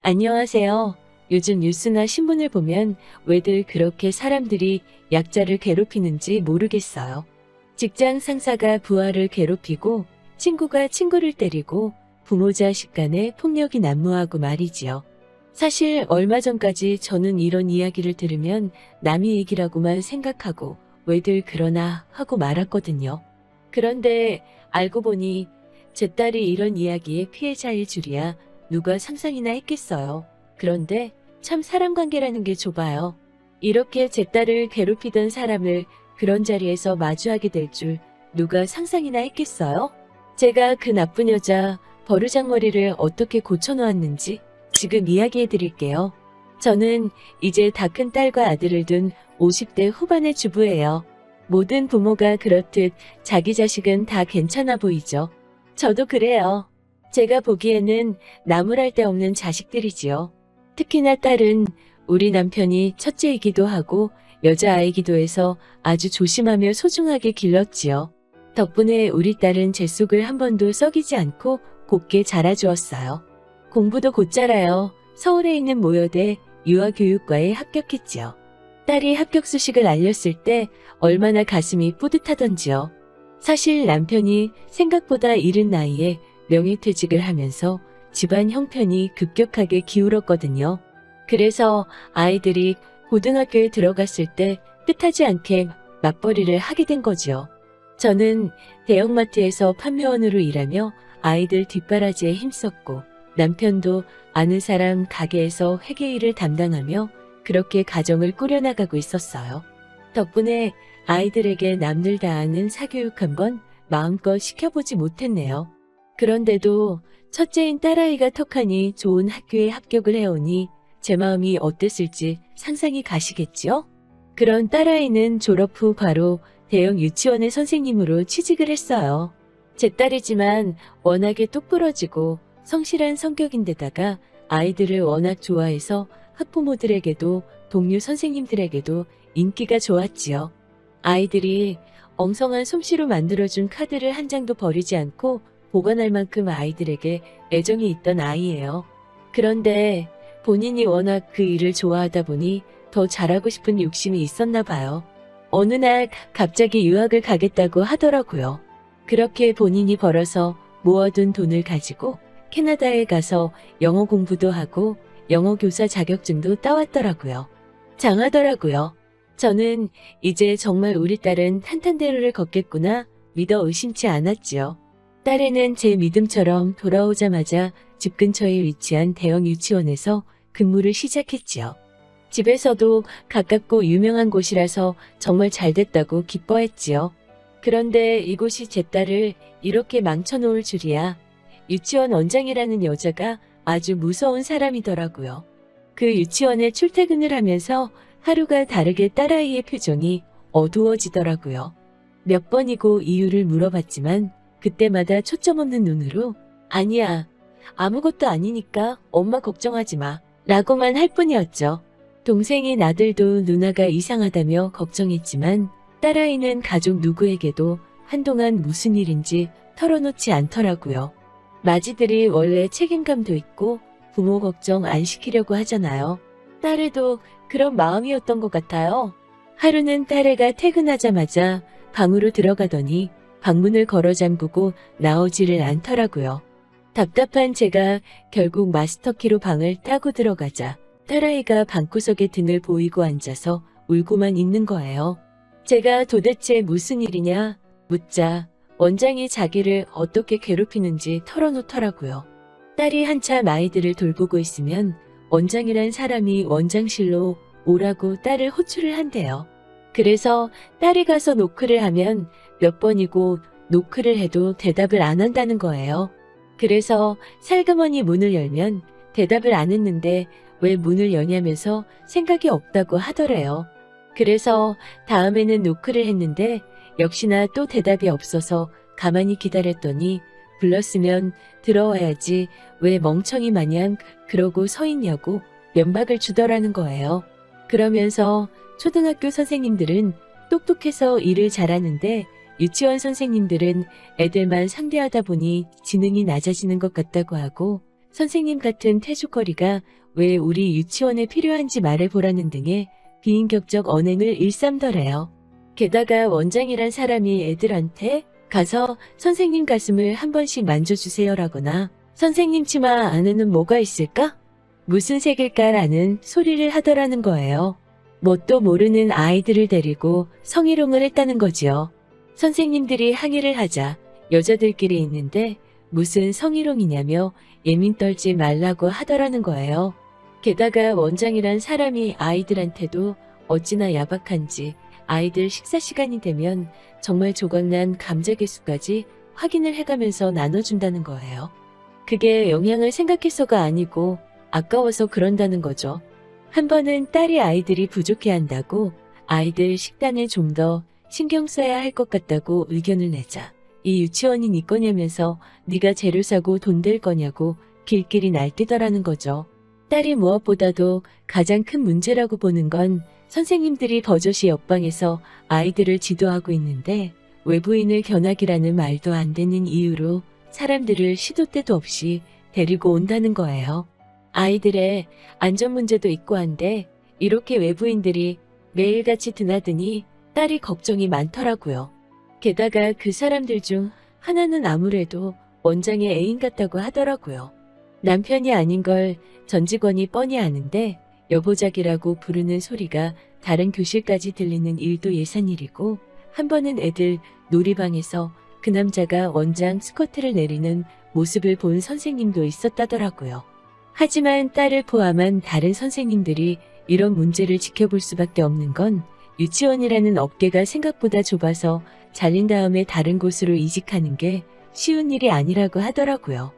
안녕하세요. 요즘 뉴스나 신문을 보면 왜들 그렇게 사람들이 약자를 괴롭히는지 모르겠어요. 직장 상사가 부하를 괴롭히고 친구가 친구를 때리고 부모 자식 간에 폭력이 난무하고 말이지요. 사실 얼마 전까지 저는 이런 이야기를 들으면 남의 얘기라고만 생각하고 왜들 그러나 하고 말았거든요. 그런데 알고 보니 제 딸이 이런 이야기의 피해자일 줄이야 누가 상상이나 했겠어요. 그런데 참 사람 관계라는 게 좁아요. 이렇게 제 딸을 괴롭히던 사람을 그런 자리에서 마주하게 될 줄 누가 상상이나 했겠어요? 제가 그 나쁜 여자 버르장머리를 어떻게 고쳐놓았는지 지금 이야기해 드릴게요. 저는 이제 다 큰 딸과 아들을 둔 50대 후반의 주부예요. 모든 부모가 그렇듯 자기 자식은 다 괜찮아 보이죠. 저도 그래요. 제가 보기에는 나무랄 데 없는 자식들이지요. 특히나 딸은 우리 남편이 첫째이기도 하고 여자아이기도 해서 아주 조심하며 소중하게 길렀지요. 덕분에 우리 딸은 제 속을 한 번도 썩이지 않고 곱게 자라주었어요. 공부도 곧잘해요. 서울에 있는 모여대 유아교육과에 합격했지요. 딸이 합격 소식을 알렸을 때 얼마나 가슴이 뿌듯하던지요. 사실 남편이 생각보다 이른 나이에 명예퇴직을 하면서 집안 형편이 급격하게 기울었거든요. 그래서 아이들이 고등학교에 들어갔을 때 뜻하지 않게 맞벌이를 하게 된 거죠. 저는 대형마트에서 판매원으로 일하며 아이들 뒷바라지에 힘썼고 남편도 아는 사람 가게에서 회계 일을 담당하며 그렇게 가정을 꾸려나가고 있었어요. 덕분에 아이들에게 남들 다 아는 사교육 한번 마음껏 시켜보지 못했네요. 그런데도 첫째인 딸아이가 턱하니 좋은 학교에 합격을 해오니 제 마음이 어땠을지 상상이 가시겠지요? 그런 딸아이는 졸업 후 바로 대형 유치원의 선생님으로 취직을 했어요. 제 딸이지만 워낙에 똑부러지고 성실한 성격인데다가 아이들을 워낙 좋아해서 학부모들에게도 동료 선생님들에게도 인기가 좋았지요. 아이들이 엉성한 솜씨로 만들어준 카드를 한 장도 버리지 않고 보관할 만큼 아이들에게 애정이 있던 아이예요. 그런데 본인이 워낙 그 일을 좋아하다 보니 더 잘하고 싶은 욕심이 있었나 봐요. 어느 날 갑자기 유학을 가겠다고 하더라고요. 그렇게 본인이 벌어서 모아둔 돈을 가지고 캐나다에 가서 영어 공부도 하고 영어 교사 자격증도 따왔더라고요. 장하더라고요. 저는 이제 정말 우리 딸은 탄탄대로를 걷겠구나 믿어 의심치 않았지요. 딸애는 제 믿음처럼 돌아오자마자 집 근처에 위치한 대형 유치원에서 근무를 시작했지요. 집에서도 가깝고 유명한 곳이라서 정말 잘 됐다고 기뻐했지요. 그런데 이곳이 제 딸을 이렇게 망쳐놓을 줄이야. 유치원 원장이라는 여자가 아주 무서운 사람이더라고요. 그 유치원에 출퇴근을 하면서 하루가 다르게 딸아이의 표정이 어두워지더라고요. 몇 번이고 이유를 물어봤지만 그때마다 초점 없는 눈으로 아니야, 아무것도 아니니까 엄마 걱정하지 마 라고만 할 뿐이었죠. 동생인 아들도 누나가 이상하다며 걱정했지만 딸아이는 가족 누구에게도 한동안 무슨 일인지 털어놓지 않더라고요. 마지들이 원래 책임감도 있고 부모 걱정 안 시키려고 하잖아요. 딸애도 그런 마음이었던 것 같아요. 하루는 딸애가 퇴근하자마자 방으로 들어가더니 방문을 걸어 잠그고 나오지를 않더라고요. 답답한 제가 결국 마스터키로 방을 따고 들어가자 딸아이가 방구석에 등을 보이고 앉아서 울고만 있는 거예요. 제가 도대체 무슨 일이냐 묻자 원장이 자기를 어떻게 괴롭히는지 털어놓더라고요. 딸이 한참 아이들을 돌보고 있으면 원장이란 사람이 원장실로 오라고 딸을 호출을 한대요. 그래서 딸이 가서 노크를 하면 몇 번이고 노크를 해도 대답을 안 한다는 거예요. 그래서 살그머니 문을 열면 대답을 안 했는데 왜 문을 여냐면서 생각이 없다고 하더래요. 그래서 다음에는 노크를 했는데 역시나 또 대답이 없어서 가만히 기다렸더니 불렀으면 들어와야지 왜 멍청이 마냥 그러고 서 있냐고 면박을 주더라는 거예요. 그러면서 초등학교 선생님들은 똑똑해서 일을 잘하는데 유치원 선생님들은 애들만 상대하다 보니 지능이 낮아지는 것 같다고 하고 선생님 같은 퇴조거리가 왜 우리 유치원에 필요한지 말해보라는 등의 비인격적 언행을 일삼더래요. 게다가 원장이란 사람이 애들한테 가서 선생님 가슴을 한 번씩 만져주세요라거나 선생님 치마 안에는 뭐가 있을까? 무슨 색일까라는 소리를 하더라는 거예요. 뭣도 모르는 아이들을 데리고 성희롱을 했다는 거지요. 선생님들이 항의를 하자 여자들끼리 있는데 무슨 성희롱이냐며 예민 떨지 말라고 하더라는 거예요. 게다가 원장이란 사람이 아이들한테도 어찌나 야박한지 아이들 식사 시간이 되면 정말 조각난 감자개수까지 확인을 해가면서 나눠준다는 거예요. 그게 영양을 생각해서가 아니고 아까워서 그런다는 거죠. 한 번은 딸이 아이들이 부족해한다고 아이들 식단에 좀 더 신경 써야 할 것 같다고 의견을 내자 이 유치원이 네 거냐면서 네가 재료 사고 돈 될 거냐고 길길이 날뛰더라는 거죠. 딸이 무엇보다도 가장 큰 문제라고 보는 건 선생님들이 버젓이 옆방에서 아이들을 지도하고 있는데 외부인을 견학이라는 말도 안 되는 이유로 사람들을 시도 때도 없이 데리고 온다는 거예요. 아이들의 안전 문제도 있고 한데 이렇게 외부인들이 매일같이 드나드니 딸이 걱정이 많더라고요. 게다가 그 사람들 중 하나는 아무래도 원장의 애인 같다고 하더라고요. 남편이 아닌 걸 전 직원이 뻔히 아는데 여보작이라고 부르는 소리가 다른 교실까지 들리는 일도 예산일이고 한 번은 애들 놀이방에서 그 남자가 원장 스커트를 내리는 모습을 본 선생님도 있었다더라고요. 하지만 딸을 포함한 다른 선생님들이 이런 문제를 지켜볼 수밖에 없는 건 유치원이라는 업계가 생각보다 좁아서 잘린 다음에 다른 곳으로 이직하는 게 쉬운 일이 아니라고 하더라고요.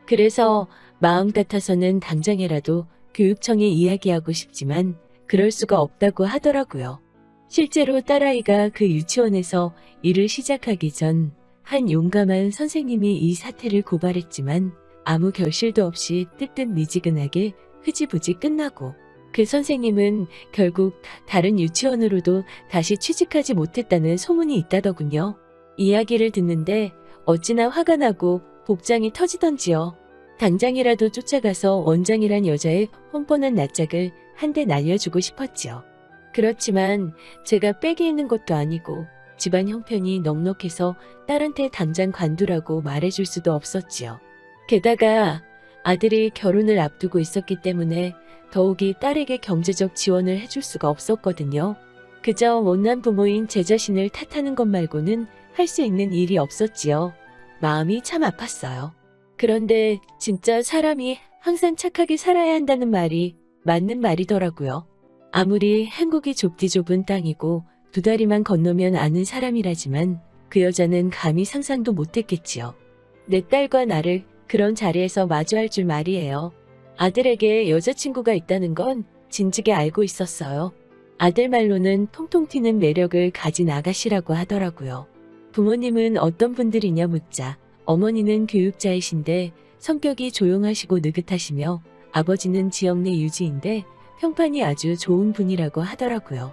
그래서 마음 같아서는 당장이라도 교육청에 이야기하고 싶지만 그럴 수가 없다고 하더라고요. 실제로 딸아이가 그 유치원에서 일을 시작하기 전 한 용감한 선생님이 이 사태를 고발했지만 아무 결실도 없이 뜨뜻미지근하게 흐지부지 끝나고 그 선생님은 결국 다른 유치원으로도 다시 취직하지 못했다는 소문이 있다더군요. 이야기를 듣는데 어찌나 화가 나고 복장이 터지던지요. 당장이라도 쫓아가서 원장이란 여자의 뻔뻔한 낯짝을 한 대 날려주고 싶었지요. 그렇지만 제가 빽이 있는 것도 아니고 집안 형편이 넉넉해서 딸한테 당장 관두라고 말해줄 수도 없었지요. 게다가 아들이 결혼을 앞두고 있었기 때문에 더욱이 딸에게 경제적 지원을 해줄 수가 없었거든요. 그저 못난 부모인 제 자신을 탓하는 것 말고는 할 수 있는 일이 없었지요. 마음이 참 아팠어요. 그런데 진짜 사람이 항상 착하게 살아야 한다는 말이 맞는 말이더라고요. 아무리 한국이 좁디 좁은 땅이고 2다리만 건너면 아는 사람이라지만 그 여자는 감히 상상도 못했겠지요. 내 딸과 나를 그런 자리에서 마주할 줄 말이에요. 아들에게 여자친구가 있다는 건 진즉에 알고 있었어요. 아들 말로는 통통 튀는 매력을 가진 아가씨라고 하더라고요. 부모님은 어떤 분들이냐 묻자 어머니는 교육자이신데 성격이 조용하시고 느긋하시며 아버지는 지역 내 유지인데 평판이 아주 좋은 분이라고 하더라고요.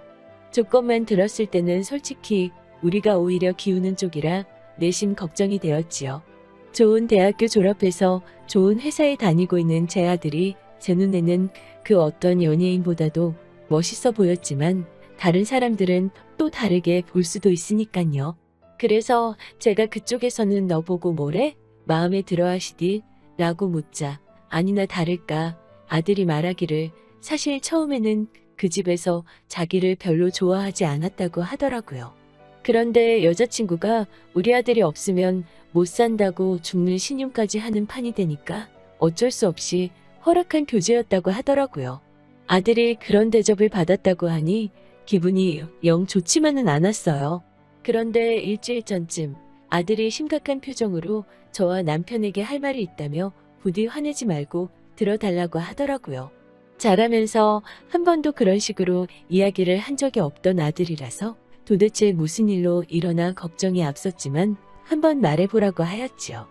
조건만 들었을 때는 솔직히 우리가 오히려 기우는 쪽이라 내심 걱정이 되었지요. 좋은 대학교 졸업해서 좋은 회사에 다니고 있는 제 아들이 제 눈에는 그 어떤 연예인보다도 멋있어 보였지만 다른 사람들은 또 다르게 볼 수도 있으니깐요. 그래서 제가 그쪽에서는 너 보고 뭐래? 마음에 들어 하시디? 라고 묻자 아니나 다를까 아들이 말하기를 사실 처음에는 그 집에서 자기를 별로 좋아하지 않았다고 하더라고요. 그런데 여자친구가 우리 아들이 없으면 못 산다고 죽는 신용까지 하는 판이 되니까 어쩔 수 없이 허락한 교제였다고 하더라고요. 아들이 그런 대접을 받았다고 하니 기분이 영 좋지만은 않았어요. 그런데 일주일 전쯤 아들이 심각한 표정으로 저와 남편에게 할 말이 있다며 부디 화내지 말고 들어달라고 하더라고요. 자라면서 한 번도 그런 식으로 이야기를 한 적이 없던 아들이라서 도대체 무슨 일로 일어나 걱정이 앞섰지만 한번 말해보라고 하였지요.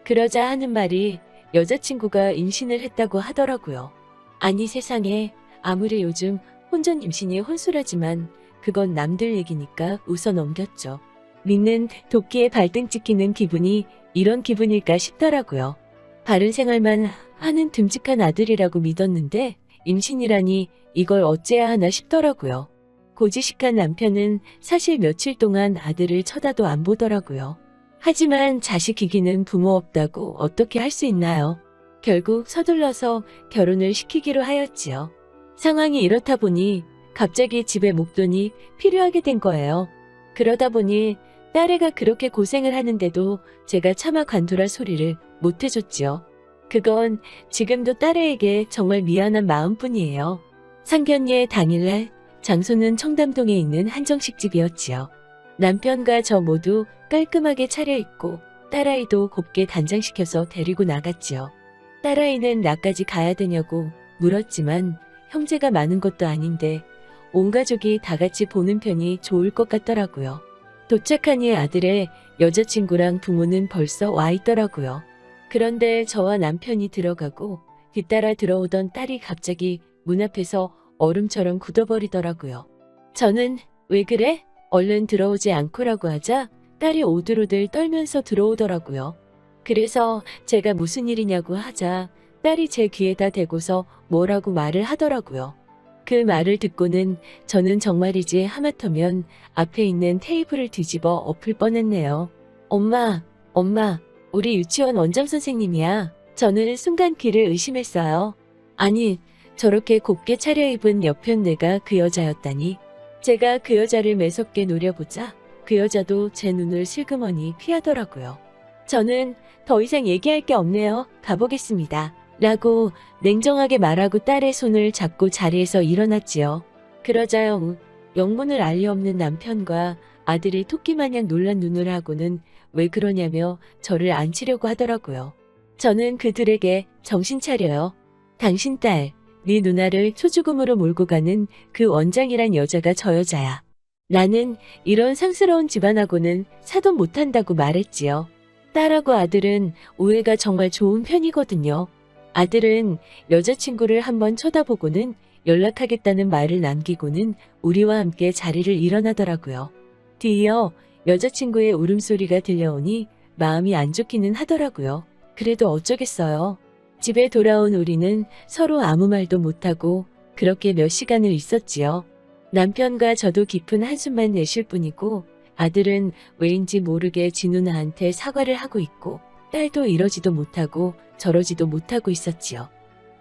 그러자 하는 말이 여자친구가 임신을 했다고 하더라고요. 아니 세상에 아무리 요즘 혼전 임신이 혼술하지만 그건 남들 얘기니까 웃어 넘겼죠. 믿는 도끼에 발등 찍히는 기분이 이런 기분일까 싶더라고요. 바른 생활만 하는 듬직한 아들이라고 믿었는데 임신이라니 이걸 어째야 하나 싶더라고요. 고지식한 남편은 사실 며칠 동안 아들을 쳐다도 안 보더라고요. 하지만 자식 이기는 부모 없다고 어떻게 할 수 있나요? 결국 서둘러서 결혼을 시키기로 하였지요. 상황이 이렇다 보니 갑자기 집에 목돈이 필요하게 된 거예요. 그러다 보니 딸애가 그렇게 고생을 하는데도 제가 차마 관두라 소리를 못 해줬지요. 그건 지금도 딸애에게 정말 미안한 마음뿐이에요. 상견례 당일날 장소는 청담동에 있는 한정식 집이었지요. 남편과 저 모두 깔끔하게 차려입고 딸아이도 곱게 단장시켜서 데리고 나갔지요. 딸아이는 나까지 가야 되냐고 물었지만 형제가 많은 것도 아닌데 온 가족이 다 같이 보는 편이 좋을 것 같더라고요. 도착하니 아들의 여자친구랑 부모는 벌써 와 있더라고요. 그런데 저와 남편이 들어가고 뒤따라 들어오던 딸이 갑자기 문 앞에서 얼음처럼 굳어버리더라고요. 저는 왜 그래? 얼른 들어오지 않고라고 하자 딸이 오들오들 떨면서 들어오더라고요. 그래서 제가 무슨 일이냐고 하자 딸이 제 귀에다 대고서 뭐라고 말을 하더라고요. 그 말을 듣고는 저는 정말이지 하마터면 앞에 있는 테이블을 뒤집어 엎을 뻔했네요. 엄마, 우리 유치원 원장 선생님이야. 저는 순간 귀를 의심했어요. 아니, 저렇게 곱게 차려입은 여편네가 그 여자였다니. 제가 그 여자를 매섭게 노려보자 그 여자도 제 눈을 슬그머니 피하더라고요. 저는 더 이상 얘기할 게 없네요. 가보겠습니다. 라고 냉정하게 말하고 딸의 손을 잡고 자리에서 일어났지요. 그러자 영문을 알리 없는 남편과 아들이 토끼마냥 놀란 눈을 하고는 왜 그러냐며 저를 앉히려고 하더라고요. 저는 그들에게 정신 차려요. 당신 딸, 네 누나를 초죽음으로 몰고 가는 그 원장이란 여자가 저 여자야. 나는 이런 상스러운 집안하고는 사돈 못한다고 말했지요. 딸하고 아들은 우애가 정말 좋은 편이거든요. 아들은 여자친구를 한번 쳐다보고는 연락하겠다는 말을 남기고는 우리와 함께 자리를 일어나더라고요. 뒤이어 여자친구의 울음소리가 들려오니 마음이 안 좋기는 하더라고요. 그래도 어쩌겠어요. 집에 돌아온 우리는 서로 아무 말도 못하고 그렇게 몇 시간을 있었지요. 남편과 저도 깊은 한숨만 내쉴 뿐이고 아들은 왜인지 모르게 지 누나한테 사과를 하고 있고 딸도 이러지도 못하고 저러지도 못하고 있었지요.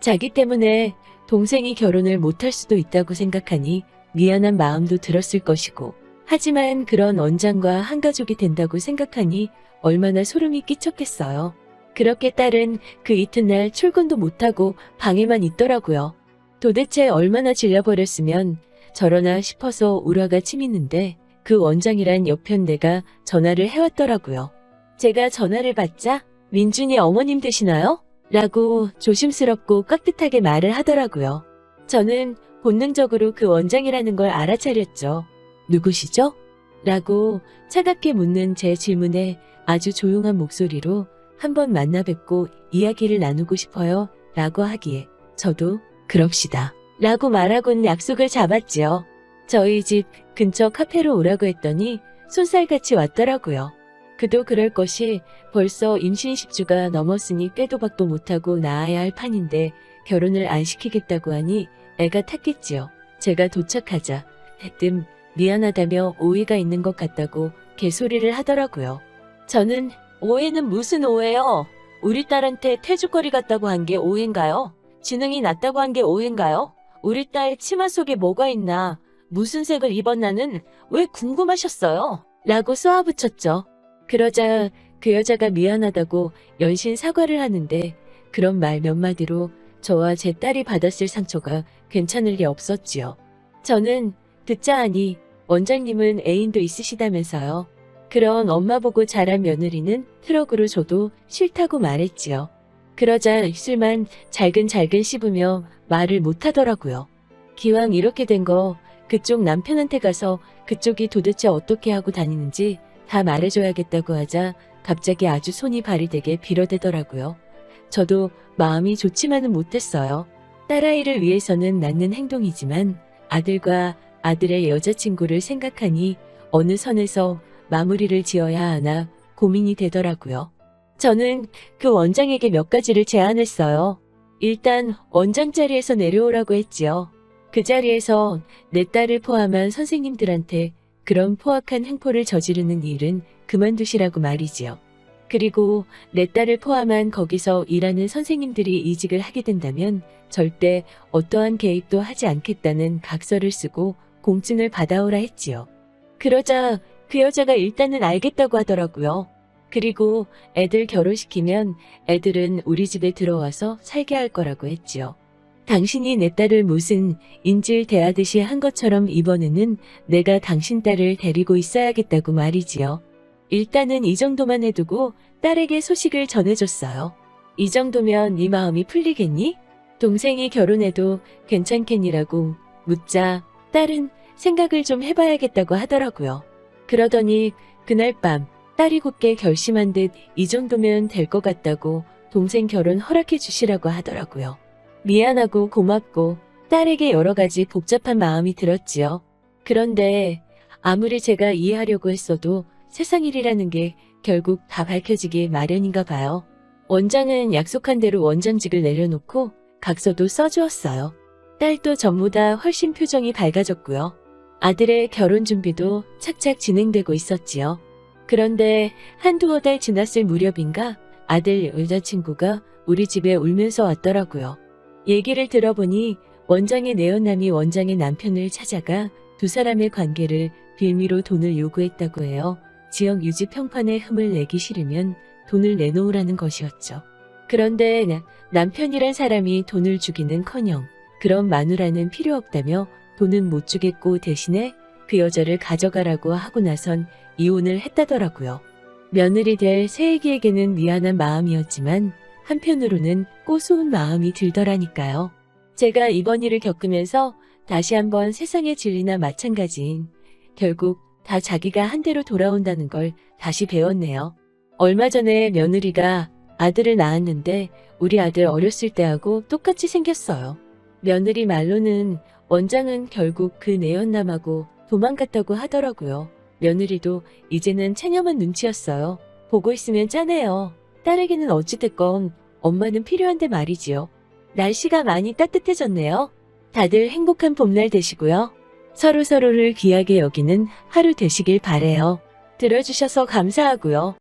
자기 때문에 동생이 결혼을 못할 수도 있다고 생각하니 미안한 마음도 들었을 것이고 하지만 그런 원장과 한 가족이 된다고 생각하니 얼마나 소름이 끼쳤겠어요. 그렇게 딸은 그 이튿날 출근도 못하고 방에만 있더라고요. 도대체 얼마나 질려버렸으면 저러나 싶어서 울화가 치미는데 그 원장이란 여편네가 전화를 해왔더라고요. 제가 전화를 받자 민준이 어머님 되시나요? 라고 조심스럽고 깍듯하게 말을 하더라고요. 저는 본능적으로 그 원장이라는 걸 알아차렸죠. 누구시죠? 라고 차갑게 묻는 제 질문에 아주 조용한 목소리로 한번 만나 뵙고 이야기를 나누고 싶어요 라고 하기에 저도 그럽시다 라고 말하곤 약속을 잡았지요. 저희 집 근처 카페로 오라고 했더니 손살같이 왔더라고요. 그도 그럴 것이 벌써 임신 10주가 넘었으니 꾀도박도 못하고 낳아야 할 판인데 결혼을 안 시키겠다고 하니 애가 탔겠지요. 제가 도착하자 대뜸 미안하다며 오해가 있는 것 같다고 개소리를 하더라고요. 저는 오해는 무슨 오해요? 우리 딸한테 태주거리 같다고 한 게 오해인가요? 지능이 낮다고 한 게 오해인가요? 우리 딸 치마 속에 뭐가 있나? 무슨 색을 입었나는 왜 궁금하셨어요? 라고 쏘아붙였죠. 그러자 그 여자가 미안하다고 연신 사과를 하는데 그런 말 몇 마디로 저와 제 딸이 받았을 상처가 괜찮을 리 없었지요. 저는 듣자 하니 원장님은 애인도 있으시다면서요. 그런 엄마 보고 자란 며느리는 트럭으로 줘도 싫다고 말했지요. 그러자 입술만 잘근잘근 씹으며 말을 못하더라고요. 기왕 이렇게 된 거 그쪽 남편한테 가서 그쪽이 도대체 어떻게 하고 다니는지 다 말해줘야겠다고 하자 갑자기 아주 손이 발이 되게 빌어대더라고요. 저도 마음이 좋지만은 못했어요. 딸아이를 위해서는 낳는 행동이지만 아들과 아들의 여자친구를 생각하니 어느 선에서 마무리를 지어야 하나 고민이 되더라고요. 저는 그 원장에게 몇 가지를 제안했어요. 일단 원장 자리에서 내려오라고 했지요. 그 자리에서 내 딸을 포함한 선생님들한테 그런 포악한 행포를 저지르는 일은 그만두시라고 말이지요. 그리고 내 딸을 포함한 거기서 일하는 선생님들이 이직을 하게 된다면 절대 어떠한 개입도 하지 않겠다는 각서를 쓰고 공증을 받아오라 했지요. 그러자 그 여자가 일단은 알겠다고 하더라고요. 그리고 애들 결혼시키면 애들은 우리 집에 들어와서 살게 할 거라고 했지요. 당신이 내 딸을 무슨 인질 대하듯이 한 것처럼 이번에는 내가 당신 딸을 데리고 있어야겠다고 말이지요. 일단은 이 정도만 해두고 딸에게 소식을 전해줬어요. 이 정도면 네 마음이 풀리겠니? 동생이 결혼해도 괜찮겠니라고 묻자 딸은 생각을 좀 해봐야겠다고 하더라고요. 그러더니 그날 밤 딸이 굳게 결심한 듯 이 정도면 될 것 같다고 동생 결혼 허락해 주시라고 하더라고요. 미안하고 고맙고 딸에게 여러 가지 복잡한 마음이 들었지요. 그런데 아무리 제가 이해하려고 했어도 세상 일이라는 게 결국 다 밝혀지기 마련인가 봐요. 원장은 약속한 대로 원장직을 내려놓고 각서도 써주었어요. 딸도 전보다 훨씬 표정이 밝아졌고요. 아들의 결혼 준비도 착착 진행되고 있었지요. 그런데 한두어 달 지났을 무렵인가 아들 여자친구가 우리 집에 울면서 왔더라고요. 얘기를 들어보니 원장의 내연남이 원장의 남편을 찾아가 두 사람의 관계를 빌미로 돈을 요구했다고 해요. 지역 유지 평판에 흠을 내기 싫으면 돈을 내놓으라는 것이었죠. 그런데 남편이란 사람이 돈을 주기는커녕 그런 마누라는 필요 없다며 돈은 못 주겠고 대신에 그 여자를 가져가라고 하고 나선 이혼을 했다더라고요. 며느리 될 새애기에게는 미안한 마음이었지만 한편으로는 꼬스운 마음이 들더라니까요. 제가 이번 일을 겪으면서 다시 한번 세상의 진리나 마찬가지인 결국 다 자기가 한 대로 돌아온다는 걸 다시 배웠네요. 얼마 전에 며느리가 아들을 낳았는데 우리 아들 어렸을 때하고 똑같이 생겼어요. 며느리 말로는 원장은 결국 그 내연남하고 도망갔다고 하더라고요. 며느리도 이제는 체념한 눈치였어요. 보고 있으면 짠해요. 딸에게는 어찌됐건 엄마는 필요한데 말이지요. 날씨가 많이 따뜻해졌네요. 다들 행복한 봄날 되시고요. 서로서로를 귀하게 여기는 하루 되시길 바래요. 들어주셔서 감사하고요.